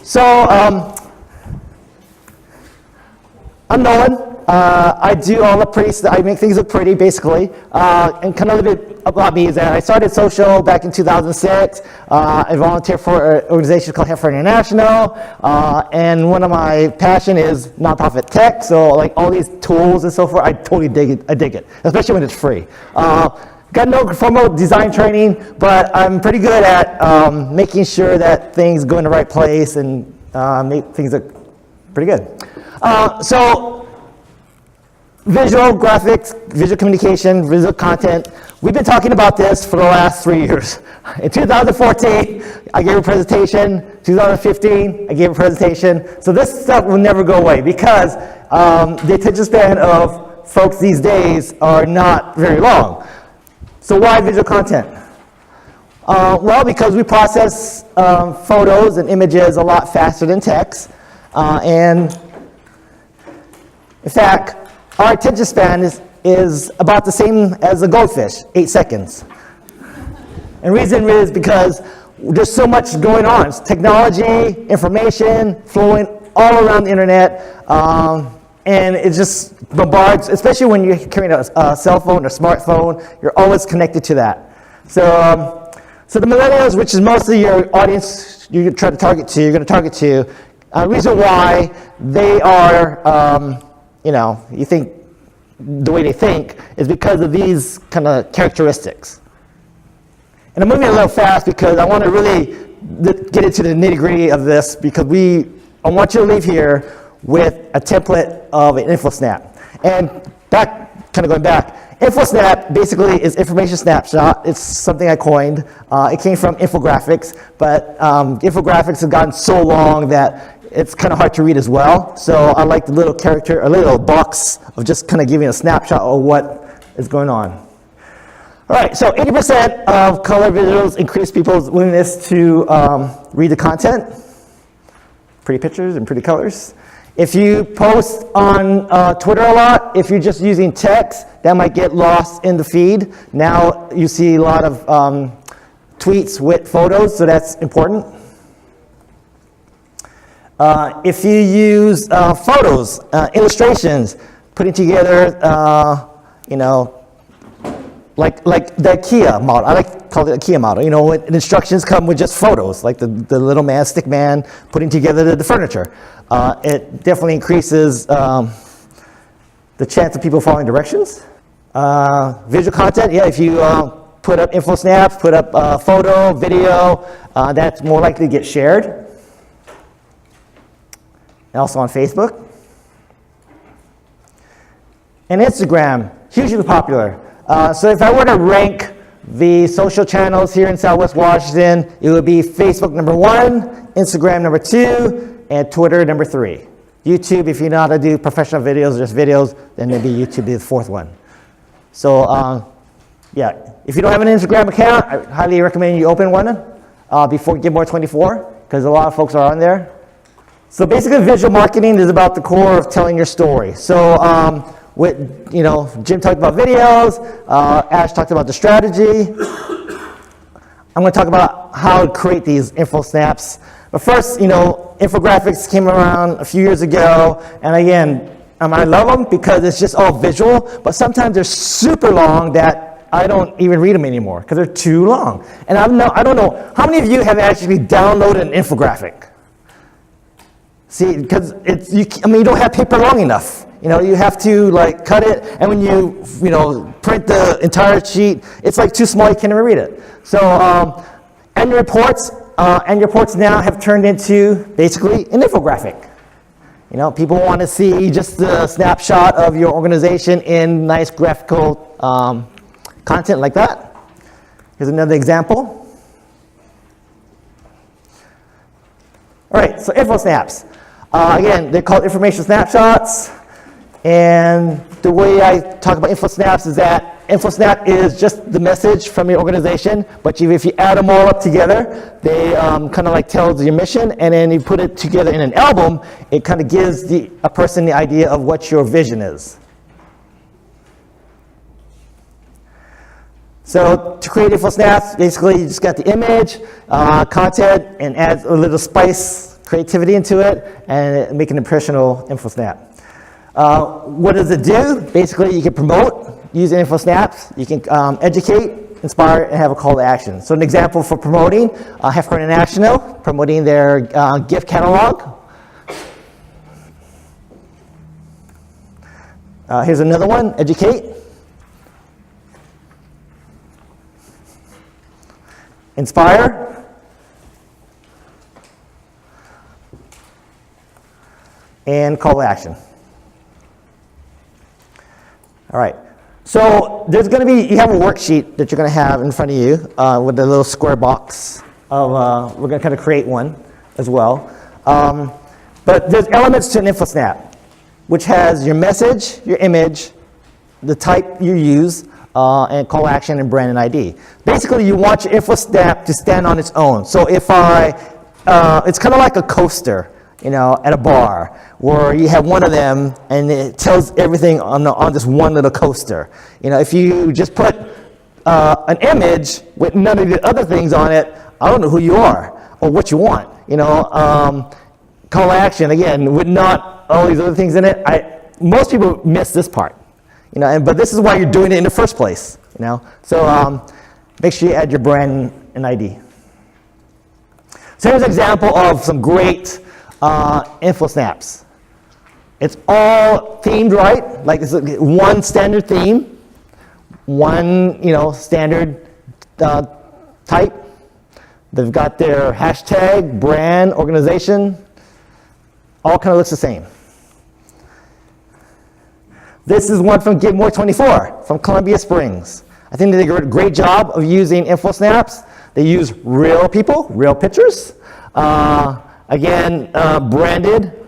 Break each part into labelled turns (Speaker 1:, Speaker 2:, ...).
Speaker 1: So I'm Noland. I do all the pretty stuff. I make things look pretty, basically. And kind of a little bit about me is that I started social back in 2006. I volunteer for an organization called Heifer International. And one of my passion is nonprofit tech. So like all these tools and so forth, I totally dig it. I dig it, especially when it's free. Got no formal design training, but I'm pretty good at making sure that things go in the right place and make things look pretty good. So visual graphics, visual communication, visual content. We've been talking about this for the last 3 years. In 2014, I gave a presentation. 2015, I gave a presentation. So this stuff will never go away because the attention span of folks these days are not very long. So why visual content? Well, because we process photos and images a lot faster than text. And in fact, our attention span is about the same as a goldfish, 8 seconds. And the reason is because there's so much going on. It's technology, information flowing all around the internet. And it just bombards, especially when you're carrying a cell phone or smartphone, you're always connected to that. So the millennials, which is most of your audience you're going to target to, the reason why they are, you think the way they think is because of these kind of characteristics. And I'm moving a little fast because I want to really get into the nitty-gritty of this because I want you to leave here with a template of an Infosnap. And going back, Infosnap basically is information snapshot. It's something I coined. It came from infographics, but infographics have gotten so long that it's kind of hard to read as well. So I like the little character, a little box of just kind of giving a snapshot of what is going on. All right, so 80% of color visuals increase people's willingness to read the content. Pretty pictures and pretty colors. If you post on Twitter a lot, if you're just using text, that might get lost in the feed. Now you see a lot of tweets with photos, so that's important. If you use photos, illustrations, putting together, like the IKEA model. I like to call it IKEA model. When instructions come with just photos, like the little man, stick man, putting together the furniture. It definitely increases the chance of people following directions. Visual content, if you put up infosnaps, put up photo, video, that's more likely to get shared. And also on Facebook. And Instagram, hugely popular. So if I were to rank the social channels here in Southwest Washington, it would be Facebook #1, Instagram #2, and Twitter #3. YouTube, if you know how to do professional videos or just videos, then maybe YouTube is the 4th one. So if you don't have an Instagram account, I highly recommend you open one before Gilmore 24, because a lot of folks are on there. So basically, visual marketing is about the core of telling your story. So Jim talked about videos, Ash talked about the strategy. I'm going to talk about how to create these infosnaps. But first, infographics came around a few years ago, and again, I love them because it's just all visual, but sometimes they're super long that I don't even read them anymore because they're too long. And I don't know, how many of you have actually downloaded an infographic? See, because you don't have paper long enough. You have to cut it, and when you print the entire sheet, it's too small, you can't even read it. So annual reports now have turned into basically an infographic. People want to see just the snapshot of your organization in nice graphical content like that. Here's another example. All right, so infosnaps. Again, they're called information snapshots. And the way I talk about infosnaps is that infosnap is just the message from your organization, but if you add them all up together, they kind of tells your mission, and then you put it together in an album, it kind of gives a person the idea of what your vision is. So to create infosnaps, basically you just got the image, content, and add a little spice creativity into it and make an impressionable InfoSnap. What does it do? Basically, you can promote using InfoSnaps. You can educate, inspire, and have a call to action. So an example for promoting, Hefker International, promoting their gift catalog. Here's another one, educate. Inspire. And call to action. All right. So there's going to be, you have a worksheet that you're going to have in front of you with a little square box of, we're going to kind of create one as well. But there's elements to an InfoSnap, which has your message, your image, the type you use, and call to action and brand and ID. Basically, you want your InfoSnap to stand on its own. So if it's kind of like a coaster, at a bar, where you have one of them and it tells everything on this one little coaster. If you just put an image with none of the other things on it, I don't know who you are or what you want. Call to action, again, with not all these other things in it. Most people miss this part, but this is why you're doing it in the first place. So make sure you add your brand and ID. So here's an example of some great InfoSnaps. It's all themed right, like it's one standard theme, one standard type. They've got their hashtag, brand, organization, all kind of looks the same. This is one from Give24 from Columbia Springs. I think they did a great job of using InfoSnaps. They use real people, real pictures. Again, branded.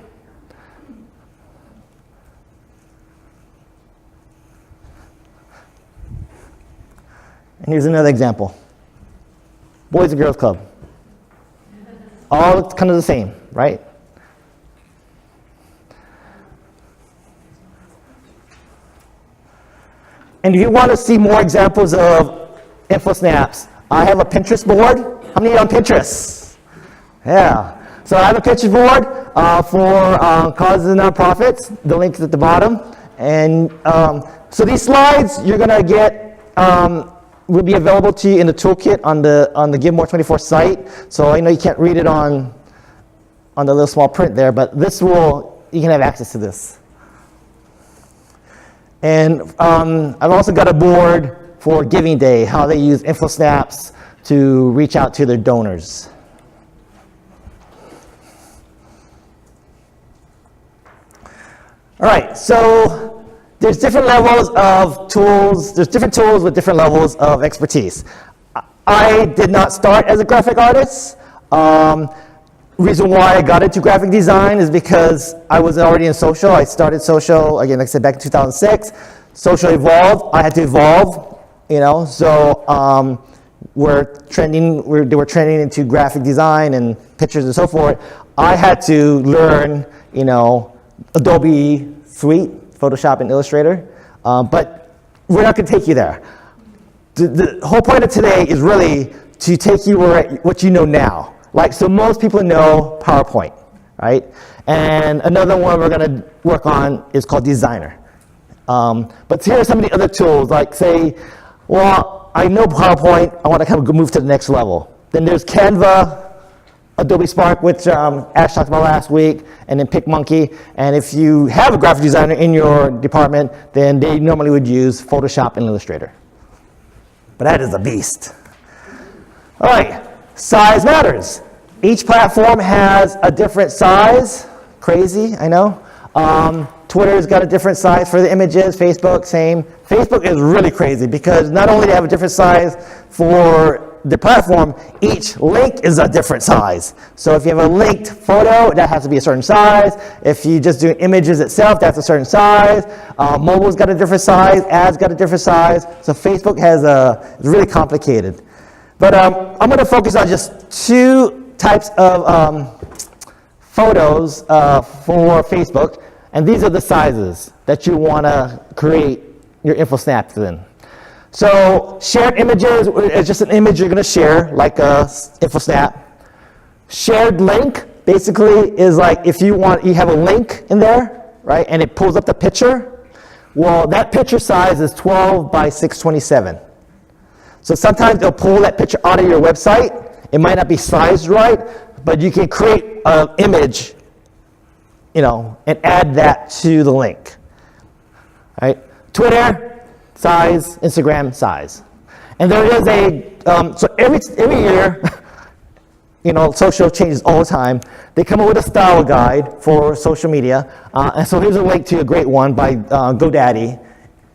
Speaker 1: And here's another example. Boys and Girls Club. All kind of the same, right? And if you want to see more examples of InfoSnaps, I have a Pinterest board. How many are on Pinterest? Yeah. So I have a Pinterest board for causes and nonprofits. The link's at the bottom. And so these slides you're going to get will be available to you in the toolkit on the Give24 site. So I know you can't read it on the little small print there, but you can have access to this. And I've also got a board for Giving Day, how they use InfoSnaps to reach out to their donors. All right, so there's different levels of tools. There's different tools with different levels of expertise. I did not start as a graphic artist. Reason why I got into graphic design is because I was already in social. I started social, again, like I said, back in 2006. Social evolved. I had to evolve, so we're trending into graphic design and pictures and so forth. I had to learn, Adobe Suite, Photoshop, and Illustrator, but we're not going to take you there. The whole point of today is really to take you what you know now. So most people know PowerPoint, right? And another one we're going to work on is called Designer. But here are some of the other tools, like say, well, I know PowerPoint, I want to kind of move to the next level. Then there's Canva, Adobe Spark, which Ash talked about last week, and then PicMonkey. And if you have a graphic designer in your department, then they normally would use Photoshop and Illustrator. But that is a beast. All right, size matters. Each platform has a different size. Crazy, I know. Twitter's got a different size for the images. Facebook, same. Facebook is really crazy because not only do they have a different size for the platform, each link is a different size. So if you have a linked photo, that has to be a certain size. If you just do images itself, that's a certain size. Mobile's got a different size. Ads got a different size. So Facebook it's really complicated. But I'm going to focus on just two types of photos for Facebook. And these are the sizes that you want to create your InfoSnaps in. So shared images is just an image you're going to share, like a InfoSnap. Shared link basically is like if you have a link in there, right, and it pulls up the picture. Well, that picture size is 12 by 627. So sometimes they'll pull that picture out of your website. It might not be sized right, but you can create an image, and add that to the link. Right? Twitter, size, Instagram, size. And there is so every year, social changes all the time. They come up with a style guide for social media. And so here's a link to a great one by GoDaddy.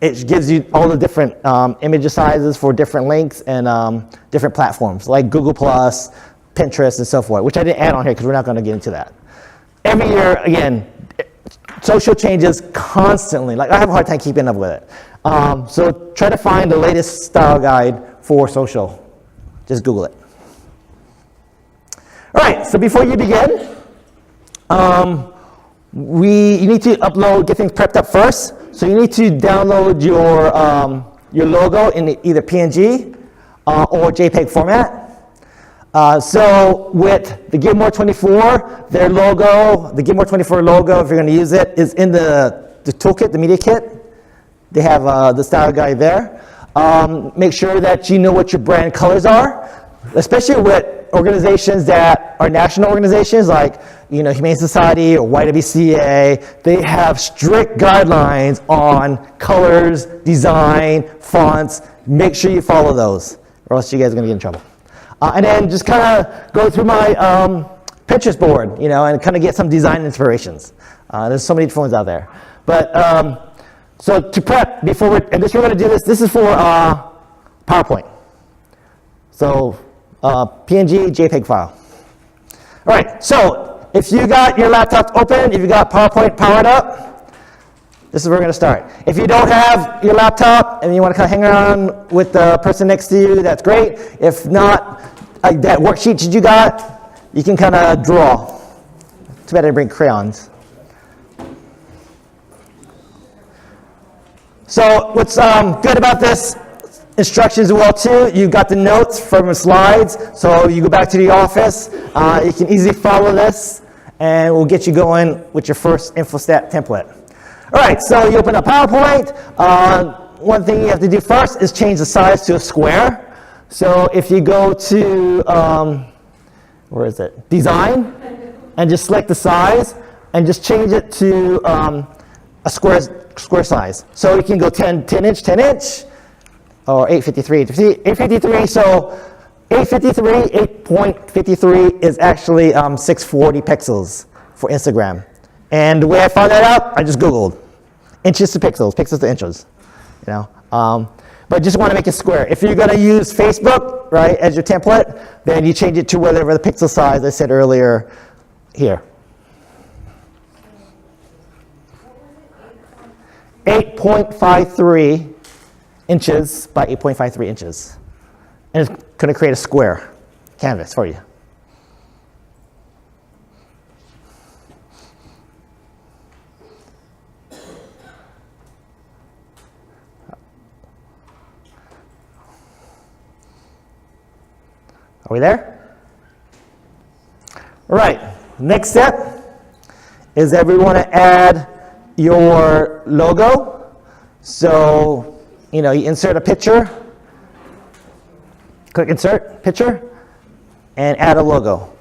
Speaker 1: It gives you all the different image sizes for different links and different platforms like Google+, Pinterest, and so forth, which I didn't add on here because we're not going to get into that. Every year, again, social changes constantly. Like I have a hard time keeping up with it. So try to find the latest style guide for social. Just Google it. All right, so before you begin, you need to get things prepped up first. So you need to download your logo in either PNG or JPEG format. So with the Gitmore 24, their logo, the Gitmore 24 logo, if you're going to use it, is in the toolkit, the media kit. They have the style guide there. Make sure that you know what your brand colors are, especially with organizations that are national organizations like Humane Society or YWCA. They have strict guidelines on colors, design, fonts. Make sure you follow those, or else you guys are going to get in trouble. And then just kind of go through my Pinterest board, and kind of get some design inspirations. There's so many phones out there. But so to prep, we're going to do this. This is for PowerPoint. So PNG, JPEG file. All right, so if you got your laptop open, if you got PowerPoint powered up, this is where we're going to start. If you don't have your laptop and you want to kind of hang around with the person next to you, that's great. If not, that worksheet that you got, you can kind of draw. Too bad I didn't bring crayons. So what's good about this instructions as well too, you've got the notes from the slides, so you go back to the office, you can easily follow this, and we'll get you going with your first Infosnap template. All right, so you open up PowerPoint. One thing you have to do first is change the size to a square. So if you go to, where is it? Design, and just select the size, and just change it to a square size. So you can go 10 inch, or 853. So 8.53 is actually 640 pixels for Instagram. And the way I found that out, I just Googled inches to pixels to inches. But just want to make it square. If you're going to use Facebook, right, as your template, then you change it to whatever the pixel size I said earlier here. 8.53 inches by 8.53 inches. And it's going to create a square canvas for you. Are we there? All right, next step is that we want to add your logo. So, you insert a picture, click insert picture, and add a logo.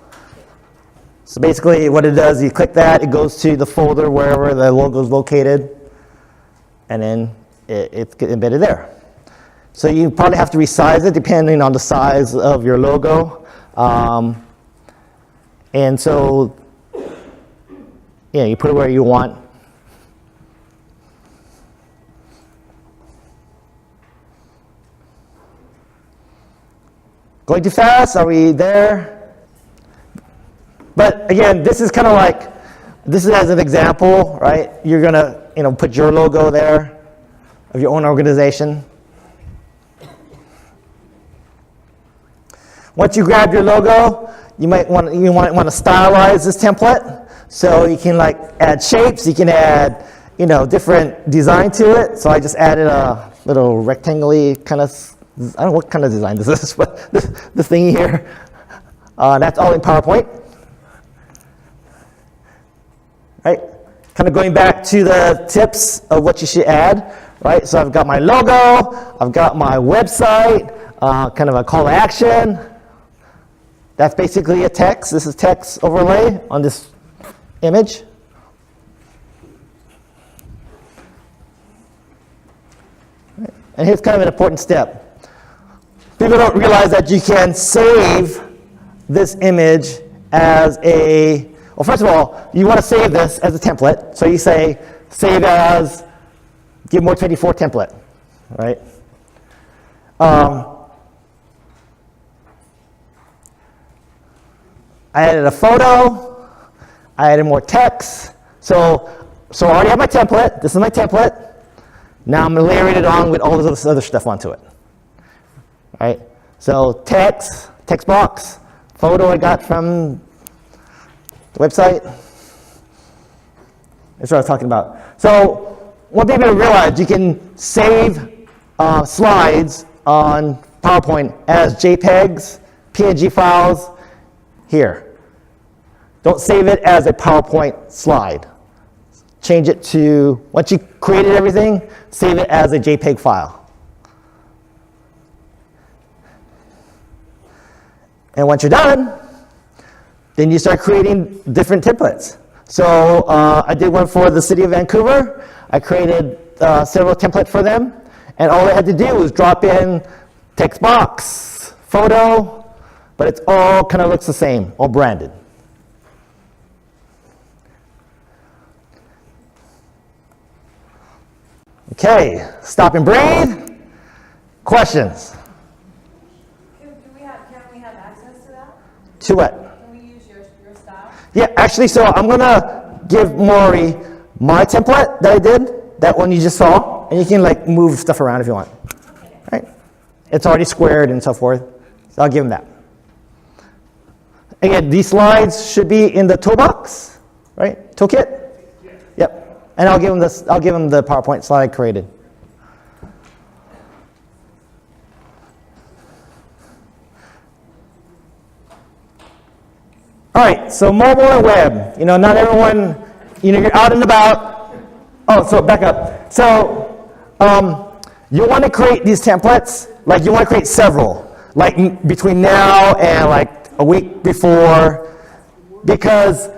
Speaker 1: So basically what it does, you click that, it goes to the folder wherever the logo is located, and then it's embedded there. So you probably have to resize it depending on the size of your logo. And so, you put it where you want. Going too fast? Are we there? But again, this is kind of like, this is as an example, right? You're gonna, put your logo there of your own organization. Once you grab your logo, you might want to stylize this template. So you can add shapes, you can add, different design to it. So I just added a little rectangle-y kind of, I don't know what kind of design this is, but this thingy here, that's all in PowerPoint. right? Kind of going back to the tips of what you should add, right? So I've got my logo, I've got my website, kind of a call to action. That's basically a text. This is text overlay on this image. And here's kind of an important step. People don't realize that you can save this image as a, well, first of all, you want to save this as a template. So you say, save as Give More 24 template, right? I added a photo, I added more text. So I already have my template. This is my template. Now I'm layering it on with all this other stuff onto it. Right? So text box, photo I got from the website. That's what I was talking about. So one thing to realize, you can save slides on PowerPoint as JPEGs, PNG files here. Don't save it as a PowerPoint slide. Change it to, once you created everything, save it as a JPEG file. And once you're done, then you start creating different templates. So I did one for the city of Vancouver. I created several templates for them. And all I had to do was drop in text box, photo, but it all kind of looks the same, all branded. Okay, stop and breathe. Questions?
Speaker 2: Can we have access to that?
Speaker 1: To what?
Speaker 2: Can we use your style?
Speaker 1: Yeah, actually, so I'm going to give Maury my template that I did, that one you just saw, and you can like move stuff around if you want.
Speaker 2: Okay.
Speaker 1: Right? It's already squared and so forth, so I'll give him that. Again, these slides should be in the toolbox, right? Toolkit? Yep. And I'll give him this. I'll give him the PowerPoint slide I created. All right. So mobile and web. You know, not everyone. You know, you're out and about. Oh, so back up. So you want to create these templates. Like you want to create several. Like between now and like a week before, because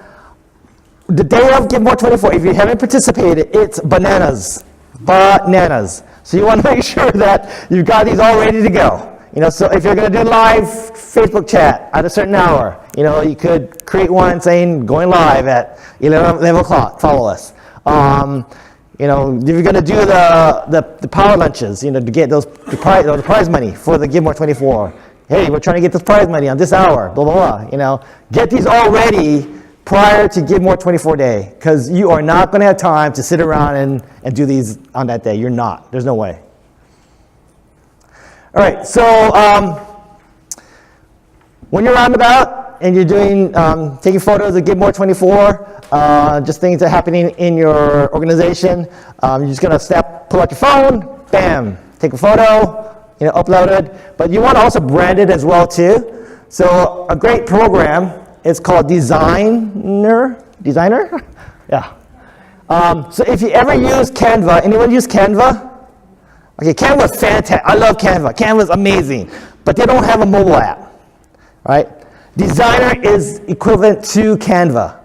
Speaker 1: the day of Give More 24, if you haven't participated, it's bananas. Bananas. So you want to make sure that you've got these all ready to go. You know, so if you're going to do live Facebook chat at a certain hour, you know, you could create one saying going live at 11 o'clock, follow us. You know, if you're going to do the power lunches, you know, to get the prize money for the Give More 24. Hey, we're trying to get this prize money on this hour, blah, blah, blah. You know, get these all ready prior to Give More 24 day, because you are not going to have time to sit around and do these on that day. You're not. There's no way. All right, so when you're out and about and you're doing, taking photos of Give More 24, just things that are happening in your organization, you're just going to pull out your phone, bam, take a photo, you know, upload it. But you want to also brand it as well, too. So a great program, it's called Designer? Yeah. So if you ever use Canva, anyone use Canva? Okay, Canva's fantastic. I love Canva. Canva's amazing. But they don't have a mobile app, right? Designer is equivalent to Canva.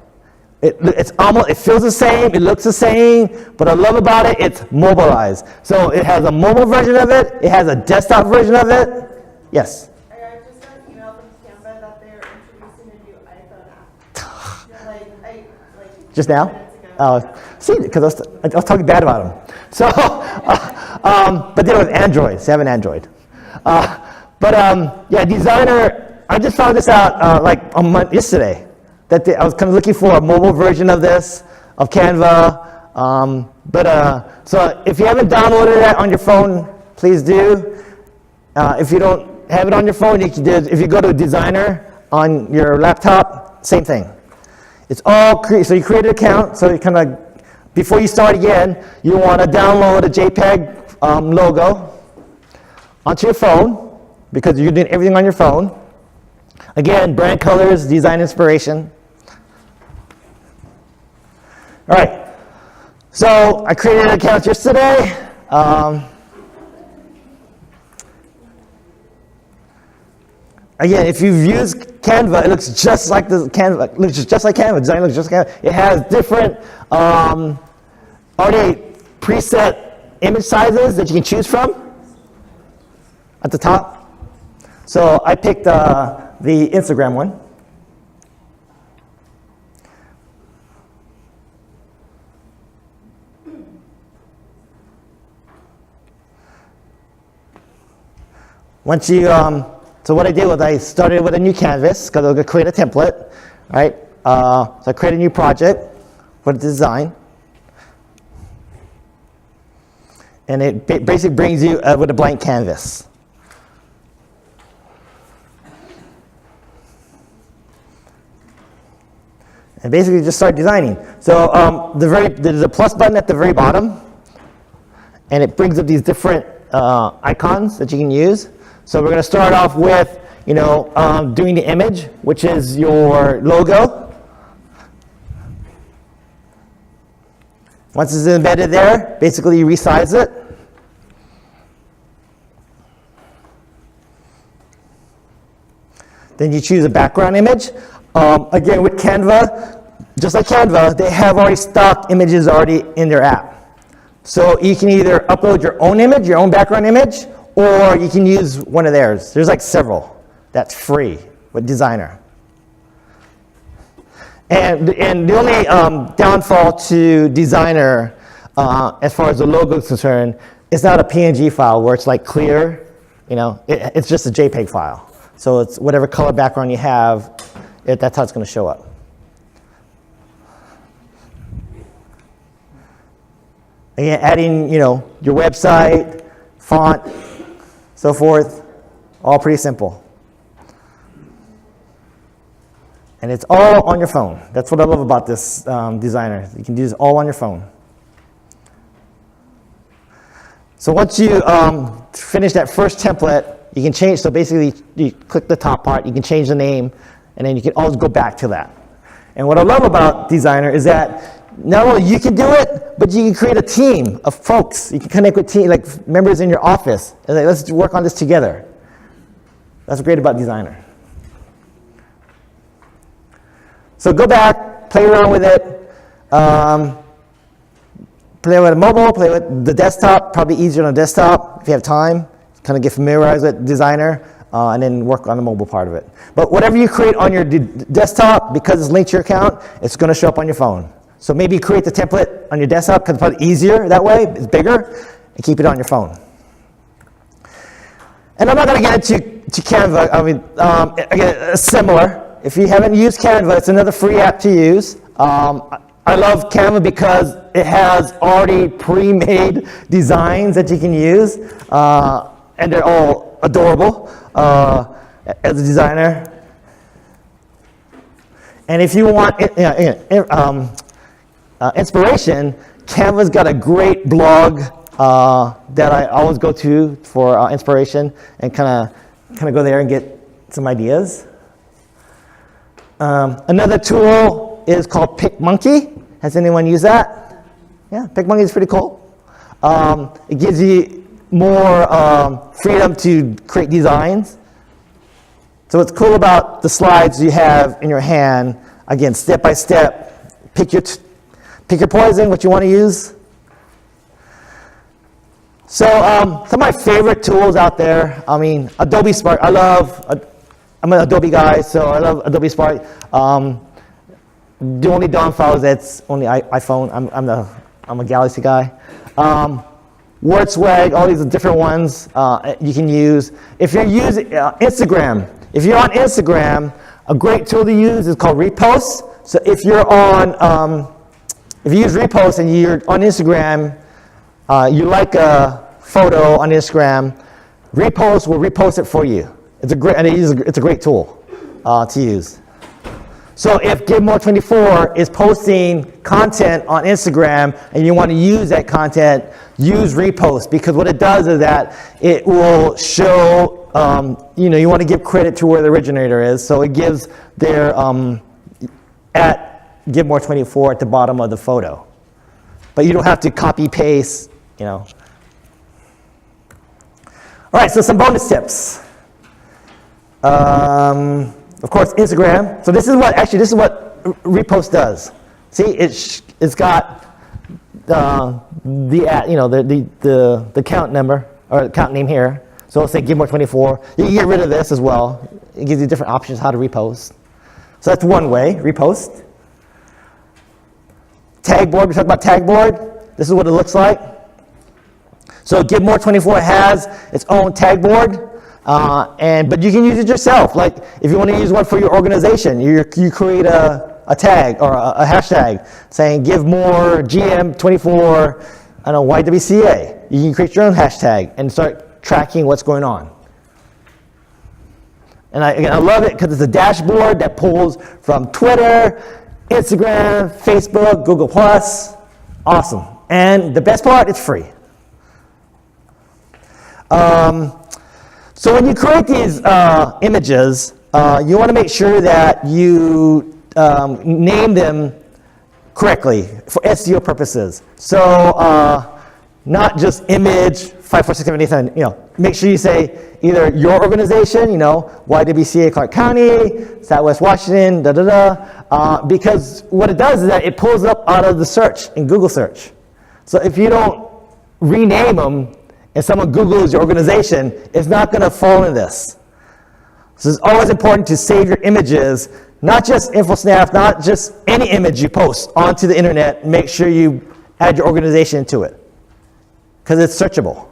Speaker 1: It feels the same, it looks the same, but I love about it, it's mobilized. So it has a mobile version of it, it has a desktop version of it. Yes?
Speaker 2: I just got an email from Canva that they're introducing a new iPhone app.
Speaker 1: Just now?
Speaker 2: 2 minutes ago.
Speaker 1: See, because I was talking bad about them. So, but they're with Android, so they have an Android. Yeah, Designer, I just found this out like yesterday. I was kind of looking for a mobile version of this, of Canva. So if you haven't downloaded that on your phone, please do. If you don't have it on your phone, you can do, if you go to Designer on your laptop, same thing. It's all so you create an account, so you kind of, before you start again, you want to download a JPEG logo onto your phone, because you're doing everything on your phone. Again, brand colors, design inspiration. All right, so I created an account yesterday. Again, if you've used Canva, it looks just like the Canva. It looks just like Canva. Design looks just like Canva. It has different already preset image sizes that you can choose from at the top. So I picked the Instagram one. Once you, so what I did was I started with a new canvas because I was going to create a template, right? So I created a new project for the design. And it basically brings you with a blank canvas. And basically just start designing. So there's a plus button at the very bottom, and it brings up these different icons that you can use. So we're going to start off with, doing the image, which is your logo. Once it's embedded there, basically you resize it. Then you choose a background image. Again, with Canva, just like Canva, they have already stock images already in their app. So you can either upload your own image, your own background image, or you can use one of theirs. There's like several that's free with Designer. And the only downfall to Designer, as far as the logo is concerned, it's not a PNG file where it's like clear. It's just a JPEG file. So it's whatever color background you have, that's how it's going to show up. Again, adding, your website, font, so forth, all pretty simple. And it's all on your phone. That's what I love about this Designer. You can do this all on your phone. So once you finish that first template, you can change. So basically, you click the top part, you can change the name, and then you can always go back to that. And what I love about Designer is that not only you can do it, but you can create a team of folks. You can connect with like members in your office. And like, let's work on this together. That's great about Designer. So go back, play around with it. Play with mobile, play with the desktop. Probably easier on the desktop if you have time. Kind of get familiarized with Designer, and then work on the mobile part of it. But whatever you create on your desktop, because it's linked to your account, it's going to show up on your phone. So maybe create the template on your desktop because it's probably easier that way. It's bigger, and keep it on your phone. And I'm not going to get into Canva. I mean, again, similar. If you haven't used Canva, it's another free app to use. I love Canva because it has already pre-made designs that you can use, and they're all adorable as a designer. And if you want inspiration, Canva's got a great blog that I always go to for inspiration, and kind of go there and get some ideas. Another tool is called PicMonkey. Has anyone used that? Yeah, PicMonkey is pretty cool. It gives you more freedom to create designs. So what's cool about the slides you have in your hand, again, step by step, pick your poison, what you want to use. So some of my favorite tools out there, Adobe Spark. I'm an Adobe guy, so I love Adobe Spark. The only DOM files that's only iPhone. I'm a Galaxy guy. WordSwag, all these different ones you can use. If you're using Instagram, if you're on Instagram, a great tool to use is called Repost. So if you're on, if you use Repost and you're on Instagram, you like a photo on Instagram, Repost will repost it for you. It's a great tool to use. So if GiveMore24 is posting content on Instagram and you want to use that content, use Repost, because what it does is that it will show, you want to give credit to where the originator is. So it gives their Give More 24 at the bottom of the photo. But you don't have to copy paste, you know. All right, so some bonus tips. Of course, Instagram. So this is what Repost does. See, it's got the account number or account name here. So let's say Give More 24. You can get rid of this as well. It gives you different options how to repost. So that's one way, repost. Tag board, we talked about tag board. This is what it looks like. So Give More 24 has its own tag board, but you can use it yourself. Like if you want to use one for your organization, you create a tag or a hashtag saying Give More GM 24, I don't know, YWCA. You can create your own hashtag and start tracking what's going on. And I love it because it's a dashboard that pulls from Twitter, Instagram, Facebook, Google+. Awesome. And the best part, it's free. So when you create these images, you want to make sure that you name them correctly for SEO purposes. So not just image 5, 4, 6, 7, 8, 9, make sure you say either your organization, YWCA Clark County, Southwest Washington, because what it does is that it pulls up out of the search in Google search. So if you don't rename them and someone Googles your organization, it's not going to fall in this. So it's always important to save your images, not just Infosnaps, not just any image you post onto the internet. Make sure you add your organization to it, because it's searchable.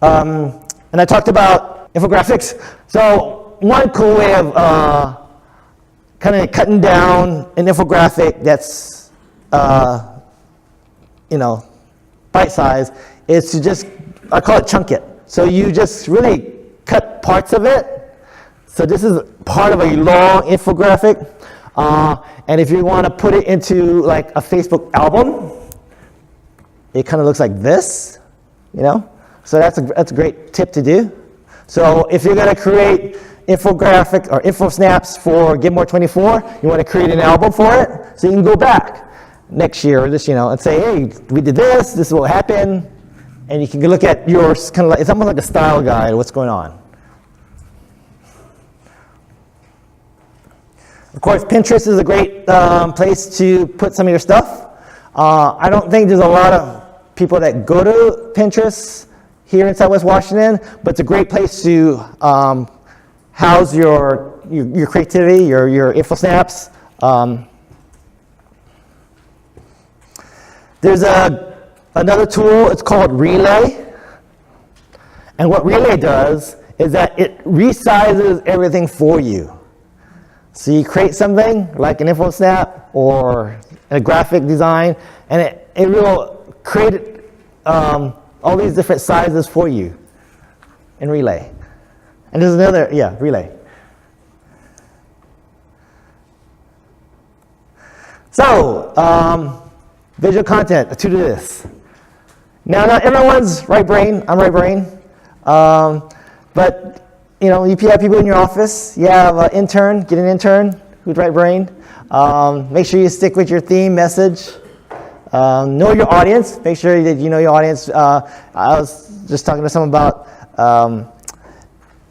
Speaker 1: And I talked about infographics. So one cool way of kind of cutting down an infographic that's bite size is to just, I call it chunk it. So you just really cut parts of it. So this is part of a long infographic. And if you want to put it into like a Facebook album, it kind of looks like this, So that's a great tip to do. So if you're going to create infographic or infosnaps for Give More 24, you want to create an album for it, so you can go back next year or this, and say, hey, we did this is what happened, and you can look at yours, kind of like, it's almost like a style guide of what's going on. Of course, Pinterest is a great place to put some of your stuff. I don't think there's a lot of people that go to Pinterest here in Southwest Washington, but it's a great place to house your creativity, your infosnaps. There's another tool, it's called Relay. And what Relay does is that it resizes everything for you. So you create something like an infosnap or a graphic design, and it will create all these different sizes for you in Relay. And there's another, Relay. So, visual content, to do this. Now, not everyone's right brain. I'm right brain. But, you have people in your office. You have an intern, get an intern who's right brain. Make sure you stick with your theme message. Know your audience. Make sure that you know your audience. I was just talking to someone about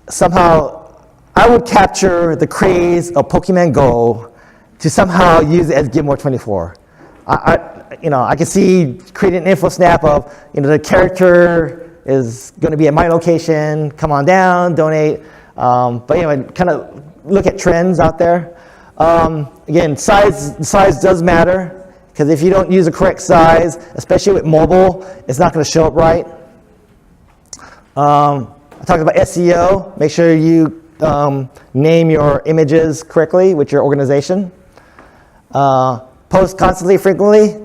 Speaker 1: somehow I would capture the craze of Pokemon Go to somehow use it as Give More 24. I can see creating an info snap of, the character is going to be at my location, come on down, donate. But anyway, kind of look at trends out there. Again, size does matter, because if you don't use the correct size, especially with mobile, it's not going to show up right. I talked about SEO. Make sure you name your images correctly with your organization. Post constantly, frequently.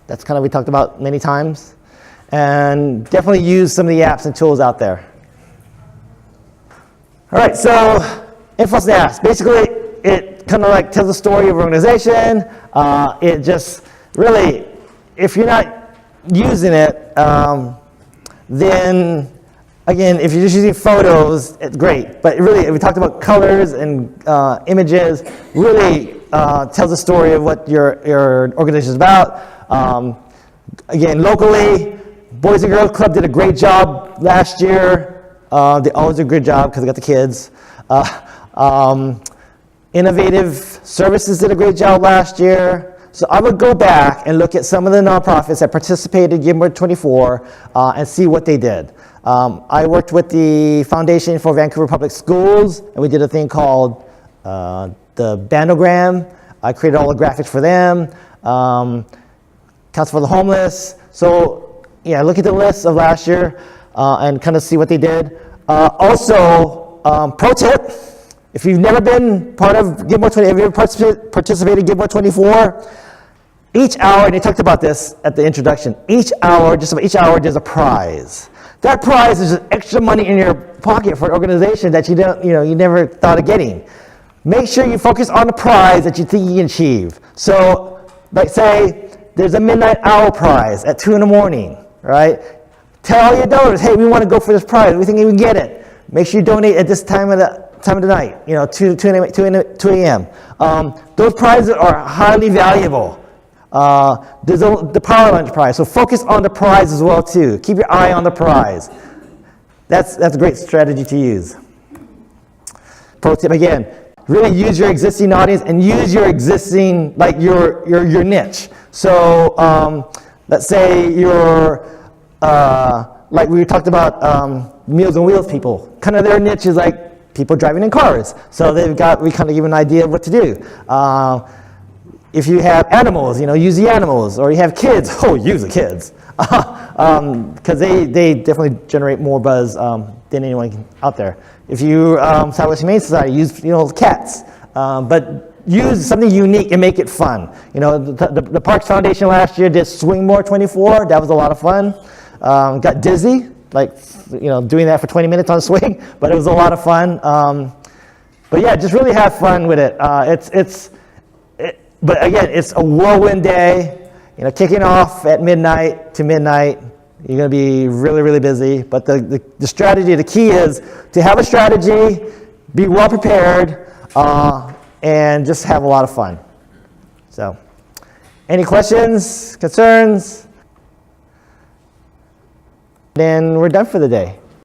Speaker 1: That's kind of we talked about many times. And definitely use some of the apps and tools out there. All right, so InfoSnaps. Basically, it kind of like tells the story of an organization. It just really, if you're not using it, then again, if you're just using photos, it's great. But really, we talked about colors and images, really tells the story of what your organization is about. Again, locally, Boys and Girls Club did a great job last year. They always do a good job because they got the kids. Innovative Services did a great job last year. So I would go back and look at some of the nonprofits that participated in Give More 24 and see what they did. I worked with the Foundation for Vancouver Public Schools, and we did a thing called the Bandogram. I created all the graphics for them. Council for the Homeless. So yeah, look at the list of last year and kind of see what they did. Also, pro tip, if you've never been part of Give More 20, have you ever participated in Give More 24? Each hour, and they talked about this at the introduction, each hour, just about each hour, there's a prize. That prize is just extra money in your pocket for an organization that you never thought of getting. Make sure you focus on the prize that you think you can achieve. So, like say, there's a midnight owl prize at 2 in the morning, right? Tell all your donors, hey, we want to go for this prize. We think you can get it. Make sure you donate at this time of the night, 2 a.m. Those prizes are highly valuable. There's the Power Lunch prize, so focus on the prize as well too. Keep your eye on the prize. That's a great strategy to use. Pro tip again, really use your existing audience and use your existing, like your niche. So let's say you're, like we talked about Meals on Wheels people, kind of their niche is like people driving in cars. So we kind of give an idea of what to do. If you have animals, use the animals. Or you have kids, use the kids. Because they definitely generate more buzz than anyone out there. If you, Southwest Humane Society, use, cats. But use something unique and make it fun. The Parks Foundation last year did Swing More 24. That was a lot of fun. Got dizzy, doing that for 20 minutes on a swing, but it was a lot of fun. But yeah, just really have fun with it. But again, it's a whirlwind day, kicking off at midnight to midnight. You're going to be really, really busy. But the strategy, the key is to have a strategy, be well prepared, and just have a lot of fun. So, any questions, concerns? Then we're done for the day.